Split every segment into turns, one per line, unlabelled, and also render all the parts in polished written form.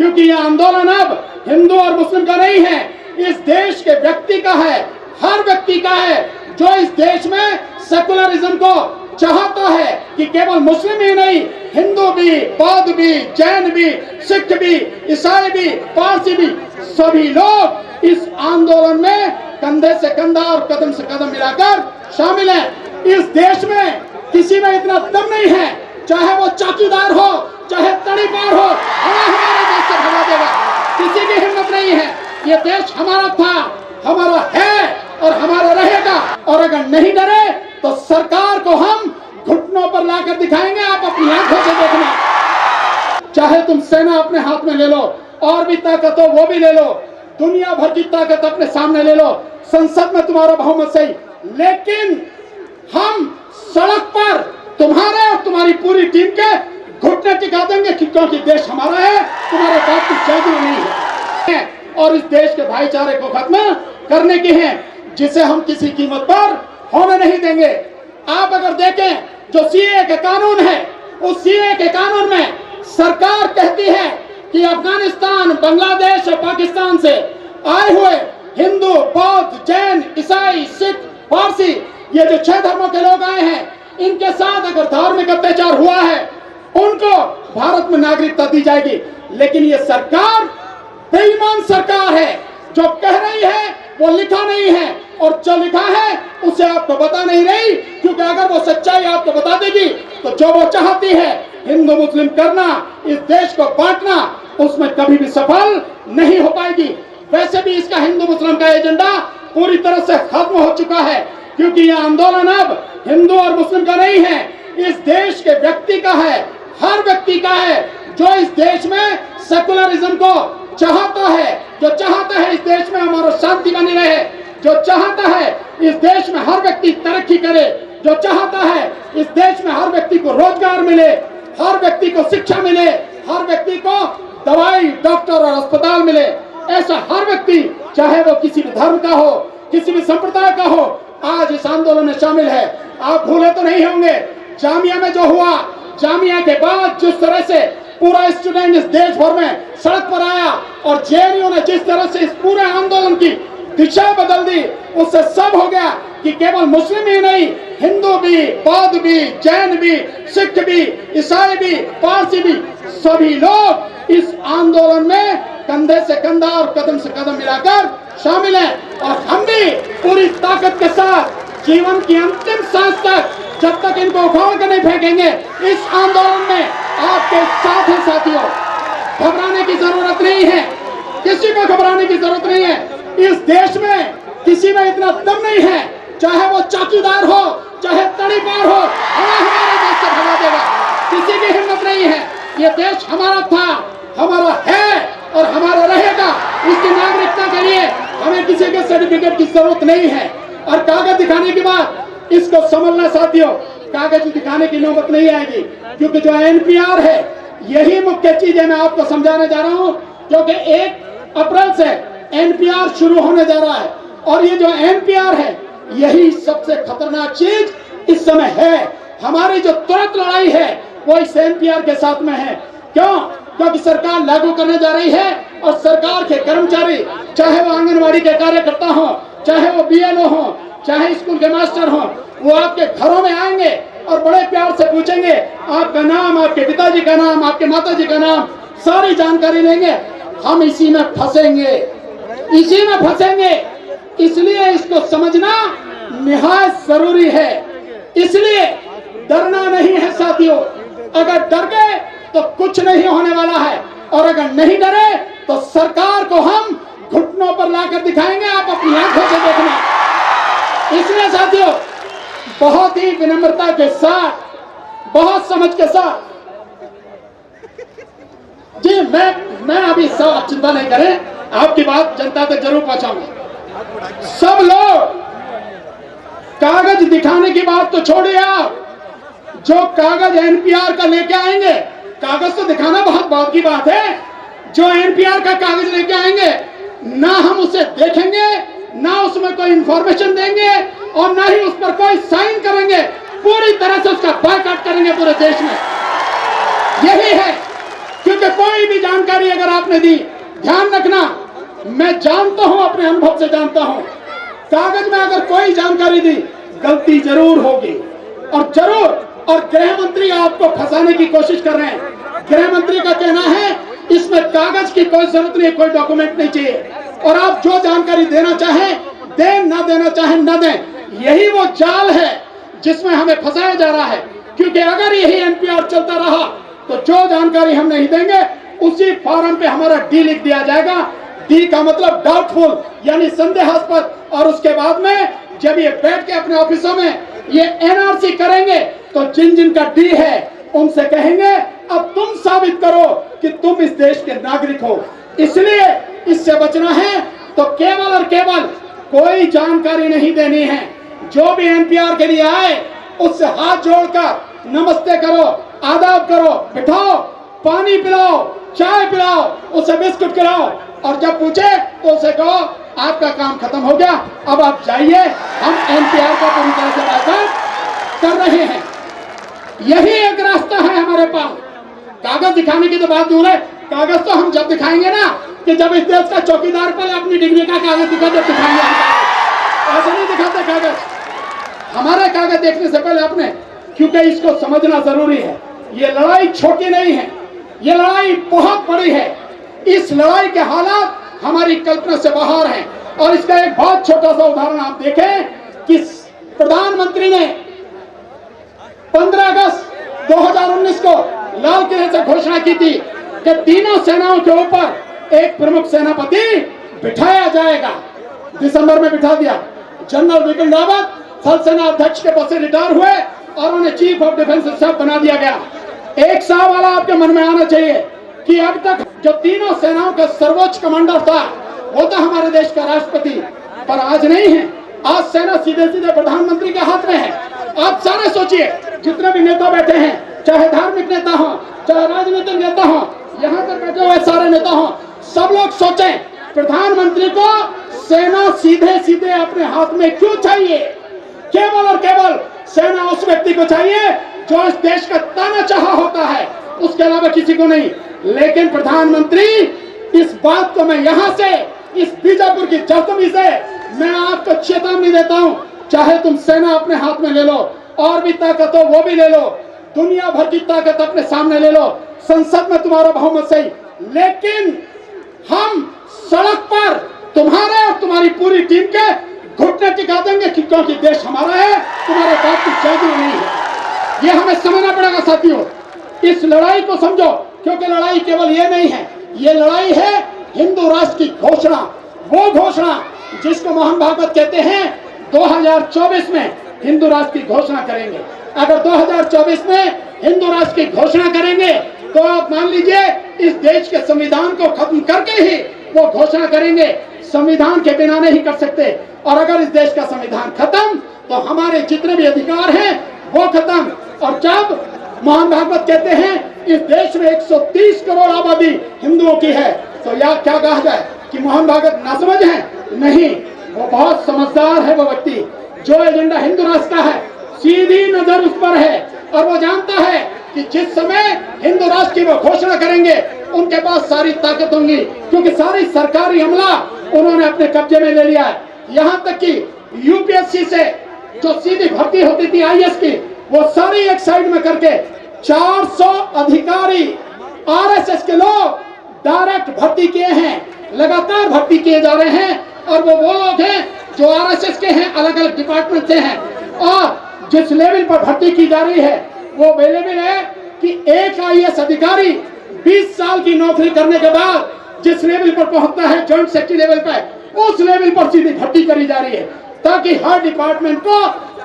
क्योंकि यह आंदोलन अब हिंदू और मुस्लिम का नहीं है, इस देश के व्यक्ति का है, हर व्यक्ति का है जो इस देश में सेकुलरिज्म को चाहता है कि केवल मुस्लिम ही नहीं, हिंदू भी, बौद्ध भी, जैन भी, सिख भी, ईसाई भी, पारसी भी, सभी लोग इस आंदोलन में कंधे से कंधा और कदम से कदम मिलाकर शामिल हैं। इस देश में किसी में इतना दम नहीं है, चाहे वो चौकीदार हो, चाहे तड़ीपार हो, हमारे देश से भगा देगा। किसी की हिम्मत नहीं है। ये देश हमारा था, हमारा है और हमारा रहेगा। और अगर नहीं डरे तो सरकार को हम घुटनों पर लाकर दिखाएंगे। आप अपनी आंखों से देखना। चाहे तुम सेना अपने हाथ में ले लो, और भी ताकत हो वो भी ले लो, दुनिया भर की ताकत अपने सामने ले लो, संसद में तुम्हारा बहुमत सही, लेकिन हम सड़क पर तुम्हारे और तुम्हारी पूरी टीम के घुटने टिका देंगे, क्योंकि देश हमारा है, तुम्हारे बात की जादू नहीं है। और इस देश के भाईचारे को खत्म करने की है, जिसे हम किसी कीमत पर होने नहीं देंगे। आप अगर देखें जो सीए के कानून है, उस सीए के कानून में सरकार कहती है कि अफगानिस्तान, बांग्लादेश और पाकिस्तान से आए हुए हिंदू, बौद्ध, जैन, ईसाई, सिख, पारसी, ये जो 6 धर्मों के लोग आए हैं, इनके साथ अगर धार्मिक अत्याचार हुआ है, उनको भारत में नागरिकता दी जाएगी। लेकिन ये सरकार बेईमान सरकार है। जो कह रही है वो लिखा नहीं है, और जो लिखा है उसे आपको बता नहीं रही, क्योंकि अगर वो सच्चाई आपको बता देगी तो जो वो चाहती है हिंदू मुस्लिम करना, इस देश को बांटना, उसमें कभी भी सफल नहीं हो पाएगी। वैसे भी इसका हिंदू मुस्लिम का एजेंडा पूरी तरह से खत्म हो चुका है, क्योंकि यह आंदोलन अब हिंदू और मुस्लिम का नहीं है, इस देश के व्यक्ति का है, हर व्यक्ति का है जो इस देश में सेकुलरिज्म को चाहता है, जो चाहता है इस देश में हमारा शांति बनी रहे, जो चाहता है इस देश में हर व्यक्ति तरक्की करे, जो चाहता है इस देश में हर व्यक्ति को रोजगार मिले, हर व्यक्ति को शिक्षा मिले, हर व्यक्ति को दवाई, डॉक्टर और अस्पताल मिले। ऐसा हर व्यक्ति, चाहे वो किसी भी धर्म का हो, किसी भी संप्रदाय का हो, आज इस आंदोलन में शामिल है। आप भूले तो नहीं होंगे जामिया में जो हुआ, जामिया के बाद जिस तरह से पूरा स्टूडेंट इस देश भर में सड़क पर आया, और जेएनयू ने जिस तरह से इस पूरे आंदोलन की दिशा बदल दी, उससे सब हो गया कि केवल मुस्लिम ही नहीं, हिंदू भी, बौद्ध भी, जैन भी, सिख भी, ईसाई भी, पारसी भी, सभी लोग इस आंदोलन में कंधे से कंधा और कदम से कदम मिलाकर शामिल हैं। और हम भी पूरी ताकत के साथ जीवन की अंतिम सांस तक, जब तक इनको उखाड़ कर नहीं फेंकेंगे, इस आंदोलन में आपके साथ हैं। साथियों, घबराने की जरूरत नहीं है, किसी को घबराने की जरूरत नहीं है। इस देश में किसी में इतना दम नहीं है, चाहे वो चौकीदार हो, चाहे तड़ीपार हो, हमारे देश से भगा देगा। किसी की हिम्मत नहीं है। ये देश हमारा था, हमारा है और हमारा रहेगा। इसकी नागरिकता के लिए हमें किसी के सर्टिफिकेट की जरूरत नहीं है। और कागज दिखाने के बाद इसको समझना साथियों, कागज दिखाने की नौबत नहीं आएगी, क्योंकि जो एनपीआर है, यही मुख्य चीज है। मैं आपको समझाने जा रहा हूं, क्योंकि 1 अप्रैल से एनपीआर शुरू होने जा रहा है, और ये जो एनपीआर है, यही सबसे खतरनाक चीज इस समय है। हमारी जो तुरंत लड़ाई है वो इस एनपीआर के साथ में है। क्यों? क्योंकि सरकार लागू करने जा रही है, और सरकार के कर्मचारी, चाहे वो आंगनबाड़ी के कार्यकर्ता हो, चाहे वो बीएलओ हो, चाहे स्कूल के मास्टर हो, वो आपके घरों में आएंगे और बड़े प्यार से पूछेंगे आपका नाम, आपके पिताजी का नाम, आपके माताजी का नाम, सारी जानकारी लेंगे। हम इसी में फंसेंगे, इसी में फंसेंगे। इसलिए इसको समझना निहायत जरूरी है। इसलिए डरना नहीं है साथियों। अगर डर गए तो कुछ नहीं होने वाला है, और अगर नहीं डरे तो सरकार को हम घुटनों पर लाकर दिखाएंगे। आप अपनी आंखों से देखना। इसलिए साथियों, बहुत ही विनम्रता के साथ, बहुत समझ के साथ, जी मैं अभी सब चिंता नहीं करें, आपकी बात जनता तक जरूर पहुंचाऊंगा। सब लोग कागज दिखाने की बात तो छोड़िए, आप जो कागज एनपीआर का लेके आएंगे, कागज तो दिखाना बहुत बात की बात है। जो एनपीआर का कागज लेके आएंगे, ना हम उसे देखेंगे, ना उसमें कोई इंफॉर्मेशन देंगे, और ना ही उस पर कोई साइन करेंगे। पूरी तरह से उसका बॉयकॉट करेंगे पूरे देश में। यही है क्योंकि कोई भी जानकारी अगर आपने दी, ध्यान रखना, मैं जानता हूं, अपने अनुभव से जानता हूं, कागज में अगर कोई जानकारी दी गलती जरूर होगी और जरूर, और गृह मंत्री आपको फंसाने की कोशिश कर रहे हैं। गृह मंत्री का कहना है इसमें कागज की कोई जरूरत नहीं, कोई डॉक्यूमेंट नहीं चाहिए, और आप जो जानकारी देना चाहें दें, ना देना चाहें ना दें। यही वो जाल है जिसमें हमें फंसाया जा रहा है, क्योंकि अगर यही एनपीआर चलता रहा तो जो जानकारी हम नहीं देंगे उसी फॉर्म पे हमारा डी लिख दिया जाएगा। डी का मतलब डाउटफुल, यानी संदेहास्पद, और उसके बाद में जब ये बैठ के अपने ऑफिसों में ये एनआरसी करेंगे तो जिन जिन का डी है उनसे कहेंगे अब तुम साबित करो कि तुम इस देश के नागरिक हो। इसलिए इससे बचना है तो केवल और केवल कोई जानकारी नहीं देनी है। जो भी एनपीआर के लिए आए उससे हाथ जोड़कर नमस्ते करो, आदाब करो, बिठाओ, पानी पिलाओ, चाय पिलाओ, उसे बिस्कुट खिलाओ, और जब पूछे तो उसे कहो आपका काम खत्म हो गया, अब आप जाइए, हम एनपीआर का पूरी तरह से बायकॉट कर रहे हैं। यही एक रास्ता है हमारे पास। कागज दिखाने की तो बात दूर है, कागज तो हम जब दिखाएंगे ना कि जब इस देश का चौकीदार पहले अपनी डिग्री का कागज दिखा, जब दिखाएंगे। ऐसे नहीं दिखाते कागज, हमारे कागज देखने से पहले अपने, क्योंकि इसको समझना जरूरी है। ये लड़ाई छोटी नहीं है, ये लड़ाई बहुत बड़ी है। इस लड़ाई के हालात हमारी कल्पना से बाहर हैं, और इसका एक बहुत छोटा सा उदाहरण आप देखें कि प्रधानमंत्री ने 15 अगस्त 2019 को लाल किले से घोषणा की थी कि तीनों सेनाओं के ऊपर एक प्रमुख सेनापति बिठाया जाएगा। दिसंबर में बिठा दिया। जनरल बिपिन रावत थल सेना अध्यक्ष के पद से रिटायर हुए और उन्हें चीफ ऑफ डिफेंस स्टाफ बना दिया गया। एक सवाल आपके मन में आना चाहिए कि अब तक जो तीनों सेनाओं का सर्वोच्च कमांडर था वो तो हमारे देश का राष्ट्रपति, पर आज नहीं है। आज सेना सीधे सीधे प्रधानमंत्री के हाथ में है। आप सारे सोचिए, जितने भी नेता बैठे हैं, चाहे धार्मिक नेता हो, चाहे राजनीतिक नेता हो, यहाँ पर बैठे हुए सारे नेता हो, सब लोग सोचें प्रधानमंत्री को सेना सीधे सीधे अपने हाथ में क्यों चाहिए? केवल और केवल सेना उस व्यक्ति को चाहिए जो इस देश का तानाशाह होता है, उसके अलावा किसी को नहीं। लेकिन प्रधानमंत्री, इस बात को मैं यहाँ से, इस बीजापुर की जख्मी से मैं आपको चेतावनी देता हूँ, चाहे तुम सेना अपने हाथ में ले लो, और भी ताकत हो वो भी ले लो, दुनिया भर की ताकत अपने सामने ले लो, संसद में तुम्हारा बहुमत सही, लेकिन हम सड़क पर तुम्हारे और तुम्हारी पूरी टीम के घुटने टिका देंगे, क्योंकि देश हमारा है, तुम्हारे बाप की जागीर नहीं है। ये हमें समझना पड़ेगा साथियों। इस लड़ाई को समझो, क्योंकि लड़ाई केवल ये नहीं है, ये लड़ाई है हिंदू राष्ट्र की घोषणा, वो घोषणा जिसको मोहन भागवत कहते हैं 2024 में हिंदू राष्ट्र की घोषणा करेंगे। अगर 2024 में हिंदू राष्ट्र की घोषणा करेंगे तो आप मान लीजिए इस देश के संविधान को खत्म करके ही वो घोषणा करेंगे। संविधान के बिना नहीं कर सकते, और अगर इस देश का संविधान खत्म तो हमारे जितने भी अधिकार हैं वो खत्म। और जब मोहन भागवत कहते हैं इस देश में 130 करोड़ आबादी हिंदुओं की है, तो या क्या कहा जाए कि मोहन भागवत नासमझ हैं? नहीं, वो बहुत समझदार है। वो व्यक्ति जो एजेंडा हिंदू राष्ट्र का है, सीधी नजर उस पर है, और वो जानता है कि जिस समय हिंदू राष्ट्र की वो घोषणा करेंगे उनके पास सारी ताकत होंगी, क्योंकि सारी सरकारी अमला उन्होंने अपने कब्जे में ले लिया है। यहाँ तक कि यूपीएससी से जो सीधी भर्ती होती थी आईएएस की, वो सारी एक साइड में करके 400 अधिकारी आरएसएस के लोग डायरेक्ट भर्ती किए हैं, लगातार भर्ती किए जा रहे हैं। और वो लोग हैं जो आरएसएस के हैं, अलग अलग डिपार्टमेंट से हैं, और जिस लेवल पर भर्ती की जा रही है वो अवेलेबल है कि एक आईएएस अधिकारी 20 साल की नौकरी करने के बाद जिस लेवल पर पहुंचता है, जॉइंट सेक्रेटरी लेवल पर, उस लेवल पर सीधी भर्ती करी जा रही है, ताकि हर डिपार्टमेंट को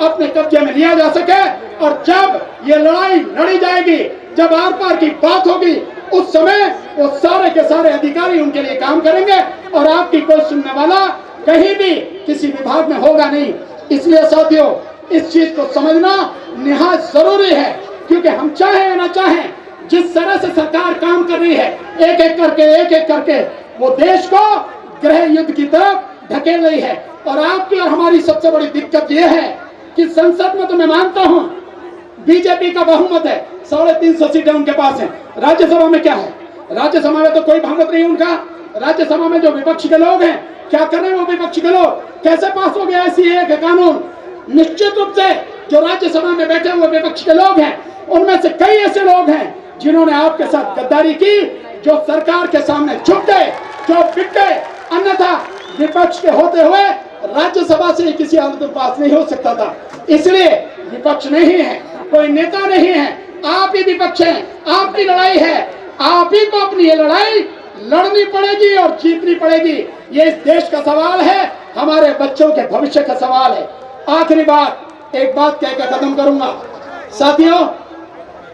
अपने कब्जे में लिया जा सके। और जब ये लड़ाई लड़ी जाएगी, जब आर पार की बात होगी, उस समय वो सारे के सारे अधिकारी उनके लिए काम करेंगे, और आपकी कोई सुनने वाला कहीं भी किसी विभाग में होगा नहीं। इसलिए साथियों, इस चीज को समझना निहायत जरूरी है, क्योंकि हम चाहे या ना चाहें, जिस तरह से सरकार काम कर रही है, एक एक करके वो देश को गृह युद्ध की तरफ ढकेल रही है। और आपकी और हमारी सबसे बड़ी दिक्कत यह है कि संसद में तो मैं मानता हूं बीजेपी का बहुमत है, 350 सीटें उनके पास हैं। राज्यसभा में क्या है? राज्यसभा में तो कोई बहुमत नहीं उनका। राज्यसभा में जो विपक्ष के लोग हैं, क्या कर रहे हैं वो विपक्ष के लोग? कैसे पास हो गया ऐसी एक कानून? निश्चित रूप से जो राज्यसभा में बैठे हुए विपक्ष के लोग हैं, उनमें से कई ऐसे लोग हैं जिन्होंने आपके साथ गद्दारी की, जो सरकार के सामने झुक गए, जो बिक गए। अन्यथा विपक्ष के होते हुए राज्यसभा से किसी हालत में पास नहीं हो सकता था। इसलिए विपक्ष नहीं है, कोई नेता नहीं है, आप ही विपक्ष हैं, आपकी लड़ाई है। आप ही को अपनी ये लड़ाई लड़नी पड़ेगी और जीतनी पड़ेगी। ये इस देश का सवाल है, हमारे बच्चों के भविष्य का सवाल है। आखिरी बात, एक बात कहकर खत्म करूंगा। साथियों,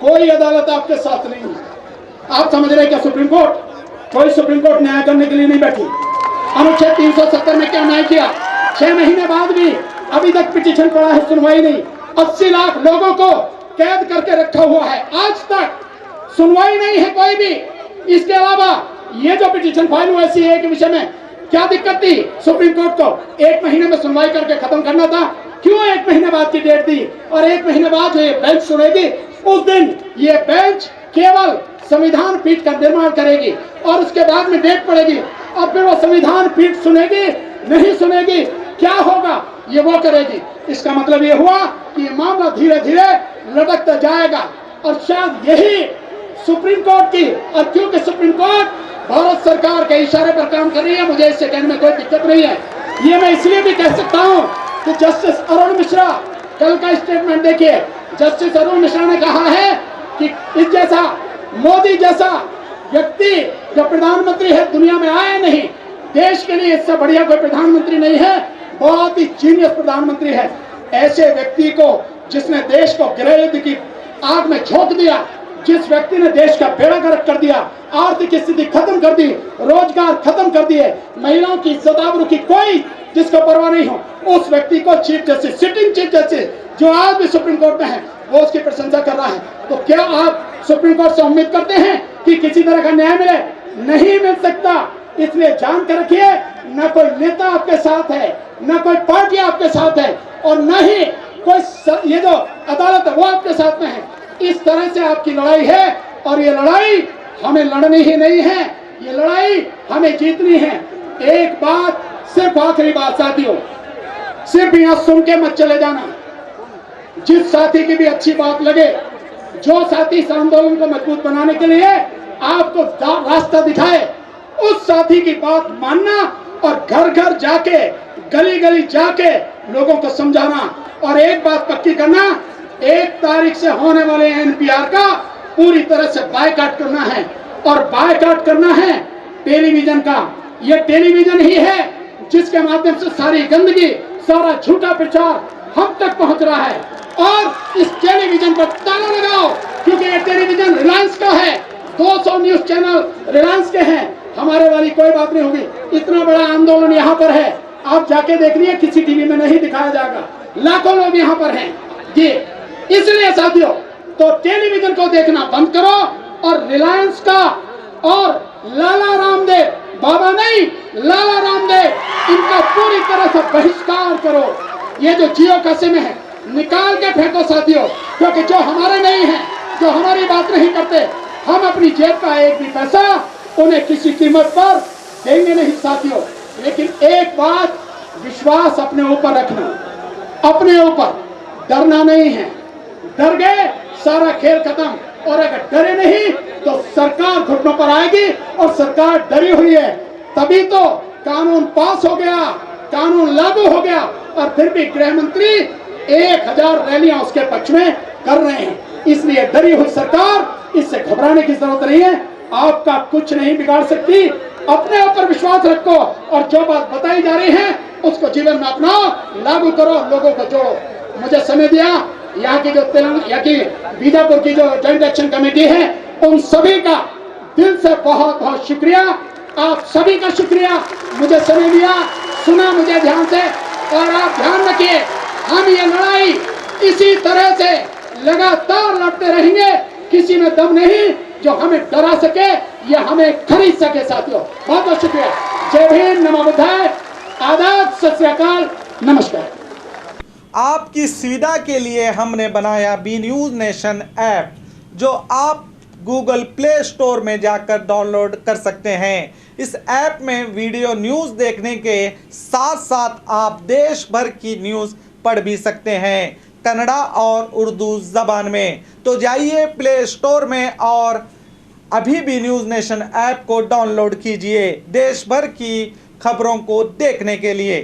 कोई अदालत आपके साथ नहीं है। आप समझ रहे क्या सुप्रीम कोर्ट? कोई सुप्रीम कोर्ट न्याय करने के लिए नहीं बैठी। अनुच्छेद 370 में क्या न्याय किया? 6 महीने बाद भी अभी तक पिटीशन पड़ा है, सुनवाई नहीं। 80 लाख लोगों को कैद करके रखा हुआ है, आज तक सुनवाई नहीं है कोई भी। इसके अलावा ये जो पिटीशन फाइल हुआ सीएए के विषय में, क्या दिक्कत थी सुप्रीम कोर्ट को? 1 महीने में सुनवाई करके खत्म करना था। क्यों 1 महीने बाद की डेट दी? और 1 महीने बाद जो ये बेंच सुनेगी, उस दिन ये बेंच केवल संविधान पीठ का निर्माण करेगी और उसके बाद में डेट पड़ेगी और फिर वो संविधान पीठ सुनेगी, नहीं सुनेगी, क्या होगा ये वो करेगी। इसका मतलब ये हुआ कि ये मामला धीरे धीरे लटकता जाएगा और शायद यही सुप्रीम कोर्ट की, और क्योंकि सुप्रीम कोर्ट भारत सरकार के इशारे पर काम कर रही है, मुझे इससे कहने में कोई दिक्कत नहीं है। ये मैं इसलिए भी कह सकता हूं कि जस्टिस अरुण मिश्रा, कल का स्टेटमेंट देखिए, जस्टिस अरुण मिश्रा ने कहा है कि इस जैसा मोदी जैसा व्यक्ति जो प्रधानमंत्री है दुनिया में आया नहीं, देश के लिए इससे बढ़िया कोई प्रधानमंत्री नहीं है, बहुत ही जीनियस प्रधानमंत्री है। ऐसे व्यक्ति को, जिसने देश को गृह युद्ध की आग में झोंक दिया, जिस व्यक्ति ने देश का बेड़ा गर्क कर दिया, आर्थिक स्थिति खत्म कर दी, रोजगार खत्म कर दिए, महिलाओं की इज्जत आबरू की कोई जिसको परवाह नहीं हो, उस व्यक्ति को chief justice, sitting chief justice जो आज भी सुप्रीम कोर्ट में है, वो उसकी प्रशंसा कर रहा है। तो क्या आप सुप्रीम कोर्ट से उम्मीद करते हैं कि किसी तरह का न्याय मिले? नहीं मिल सकता। इसलिए जान कर रखिए, न कोई नेता आपके साथ है, न कोई पार्टी आपके साथ है, और न ही कोई ये जो अदालत है वो आपके साथ में है। इस तरह से आपकी लड़ाई है और ये लड़ाई हमें लड़नी ही नहीं है, ये लड़ाई हमें जीतनी है। एक बात, सिर्फ आखिरी बात साथियों, सिर्फ यहां सुन के मत चले जाना। जिस साथी की भी अच्छी बात लगे, जो साथी इस आंदोलन को मजबूत बनाने के लिए आपको रास्ता दिखाए, उस साथी की बात मानना और घर घर जाके, गली गली जाके लोगों को समझाना। और एक बात पक्की करना, 1 तारीख से होने वाले एनपीआर का पूरी तरह से बायकॉट करना है, और बायकॉट करना है टेलीविजन का। यह टेलीविजन ही है जिसके माध्यम से सारी गंदगी, सारा झूठा प्रचार हम तक पहुंच रहा है। और इस टेलीविजन पर ताला लगाओ, क्योंकि ये टेलीविजन रिलायंस का है, 200 न्यूज चैनल रिलायंस के हैं। हमारे वाली कोई बात नहीं होगी। इतना बड़ा आंदोलन यहाँ पर है, आप जाके देख लीजिए, किसी टीवी में नहीं दिखाया जाएगा। लाखों लोग यहाँ पर हैं जी। इसलिए साथियों, तो टेलीविजन को देखना बंद करो और रिलायंस का और लाला रामदेव, बाबा नहीं लाला रामदेव, इनका पूरी तरह से बहिष्कार करो। ये जो जियो का सिम है, निकाल के फेंको साथियों, क्योंकि जो हमारे नहीं है, जो हमारी बात नहीं करते, हम अपनी जेब का एक भी पैसा उन्हें किसी कीमत पर देंगे नहीं साथियों। लेकिन एक बात, विश्वास अपने ऊपर रखना, अपने ऊपर डरना नहीं है। डर गए सारा खेल खत्म, और अगर डरे नहीं तो सरकार घुटनों पर आएगी, और सरकार डरी हुई है। तभी तो कानून पास हो गया, कानून लागू हो गया, और फिर भी गृह मंत्री 1000 रैलियां उसके पक्ष में कर रहे हैं। इसलिए डरी हुई सरकार, इससे घबराने की जरूरत नहीं है। आपका कुछ नहीं बिगाड़ सकती। अपने ऊपर विश्वास रखो, और जो बात बताई जा रही है उसको जीवन में अपनाओ, लागू करो, लोगों को जोड़ो। मुझे समय दिया, यहाँ की जो यहाँ की बीजापुर की जो जॉइंट एक्शन कमेटी है, उन सभी का दिल से बहुत बहुत शुक्रिया। आप सभी का शुक्रिया, मुझे समय दिया, सुना मुझे ध्यान से। और आप ध्यान रखिए, हम ये लड़ाई इसी तरह से लगातार लड़ते रहेंगे। किसी में दम नहीं जो हमें डरा सके या हमें खरीद सके साथियों। बहुत बहुत शुक्रिया। जय भीम, नमो बुद्धाय, आदाब, सत श्री अकाल, नमस्कार।
आपकी सुविधा के लिए हमने बनाया बी न्यूज़ नेशन ऐप, जो आप गूगल प्ले स्टोर में जाकर डाउनलोड कर सकते हैं। इस ऐप में वीडियो न्यूज़ देखने के साथ साथ आप देश भर की न्यूज़ पढ़ भी सकते हैं, कन्नड़ा और उर्दू ज़बान में। तो जाइए प्ले स्टोर में और अभी भी न्यूज़ नेशन ऐप को डाउनलोड कीजिए देश भर की खबरों को देखने के लिए।